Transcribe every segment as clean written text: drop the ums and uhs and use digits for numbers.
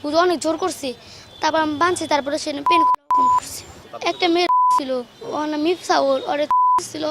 হুজুর অনেক জোর করছে, তারপর আমি বাঁধছি, তারপরে সে পেন করছে। একটা মেয়ে ছিল, ও না মিফসা, ওরে ছিল।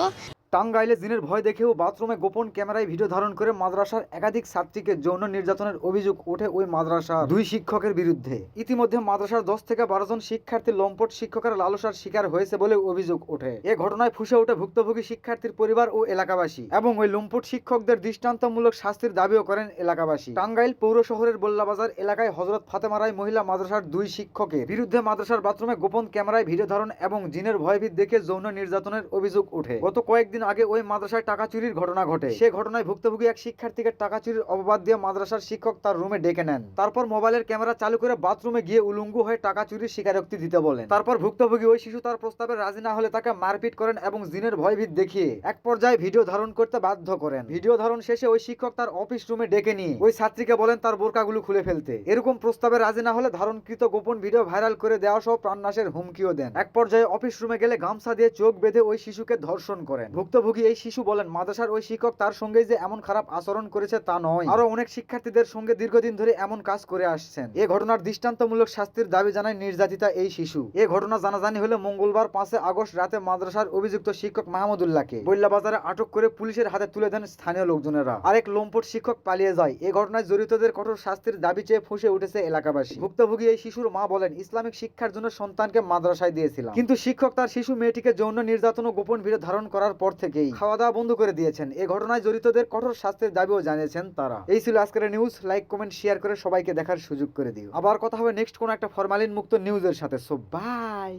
টাঙ্গাইলে জিনের ভয় দেখেও বাথরুমে গোপন ক্যামেরায় ভিডিও ধারণ করে মাদ্রাসার একাধিক ছাত্রীকে যৌন নির্যাতনের অভিযোগ ওঠে ওই মাদ্রাসার 2 শিক্ষকের বিরুদ্ধে। ইতিমধ্যে মাদ্রাসার 10 থেকে 12 জন শিক্ষার্থী লম্পট শিক্ষকের লালসার শিকার হয়েছে বলে অভিযোগ ওঠে। এ ঘটনায় ফুঁসে ওঠে ভুক্তভোগী শিক্ষার্থীর পরিবার ও এলাকাবাসী, এবং ওই লম্পট শিক্ষকদের দৃষ্টান্তমূলক শাস্তির দাবিও করেন এলাকাবাসী। টাঙ্গাইল পৌর শহরের বল্লাবাজার এলাকায় হযরত ফাতেমারাই মহিলা মাদ্রাসার 2 শিক্ষকের বিরুদ্ধে মাদ্রাসার বাথরুমে গোপন ক্যামেরায় ভিডিও ধারণ এবং জিনের ভয়ভীত দেখে যৌন নির্যাতনের অভিযোগ ওঠে। গত কয়েকদিন আগে ওই মাদ্রাসায় টাকা চুরির ঘটনা ঘটে। সে ঘটনায় ভুক্তভোগী এক শিক্ষার্থীকে টাকা চুরির অপবাদ দিয়ে মাদ্রাসার শিক্ষক তার রুমে ডেকে নেন। তারপর মোবাইলের ক্যামেরা চালু করে বাথরুমে গিয়ে উলঙ্গ হয়ে টাকা চুরির স্বীকারোক্তি দিতে বলেন। তারপর ভুক্তভোগী ওই শিশু তার প্রস্তাবে রাজি না হলে তাকে মারপিট করেন এবং জিনের ভয়ভীত দেখিয়ে এক পর্যায়ে ভিডিও ধারণ করতে বাধ্য করেন। ভিডিও ধারণ শেষে ওই শিক্ষক তার অফিস রুমে ডেকে নিয়ে ওই ছাত্রীকে বলেন তার বোরকাগুলো খুলে ফেলতে। এরকম প্রস্তাবে রাজি না হলে ধারণকৃত গোপন ভিডিও ভাইরাল করে দেওয়া সহ প্রাণনাশের হুমকিও দেন। এক পর্যায়ে অফিস রুমে গেলে গামছা দিয়ে চোখ বেঁধে ওই শিশুকে ধর্ষণ করেন। ভুক্তভোগী এই শিশু বলেন মাদ্রাসার ওই শিক্ষক তার সঙ্গে যে এমন খারাপ আচরণ করেছে তা নয়, আরো অনেক শিক্ষার্থীদের সঙ্গে দীর্ঘদিন ধরে এমন কাজ করে আসছেন। এ ঘটনার দৃষ্টান্তমূলক শাস্তির দাবি জানায় নির্যাতিতা এই শিশু। এ ঘটনা জানাজানি হলে মঙ্গলবার 5 আগস্ট রাতে মাদ্রাসার অভিযুক্ত শিক্ষক মাহমুদুল্লাহকে বল্লাবাজারে আটক করে পুলিশের হাতে তুলে দেন স্থানীয় লোকজনেরা। আরেক লম্পট শিক্ষক পালিয়ে যায়। এ ঘটনায় জড়িতদের কঠোর শাস্তির দাবি চেয়ে ফুঁসে উঠেছে এলাকাবাসী। ভুক্তভোগী এই শিশুর মা বলেন ইসলামিক শিক্ষার জন্য সন্তানকে মাদ্রাসায় দিয়েছিলাম, কিন্তু শিক্ষক তার শিশু মেয়েটিকে যৌন নির্যাতন ও গোপন ভিডিও ধারণ করার পর থেকেই খাওয়া দাওয়া বন্ধ করে দিয়েছেন। এ ঘটনায় জড়িতদের কঠোর শাস্তির দাবিও জানিয়েছেন তারা। এই ছিল আজকের নিউজ। লাইক কমেন্ট শেয়ার করে সবাইকে দেখার সুযোগ করে দিও। আবার কথা হবে নেক্সট কোন একটা ফরমালিন মুক্ত নিউজের সাথে। So by.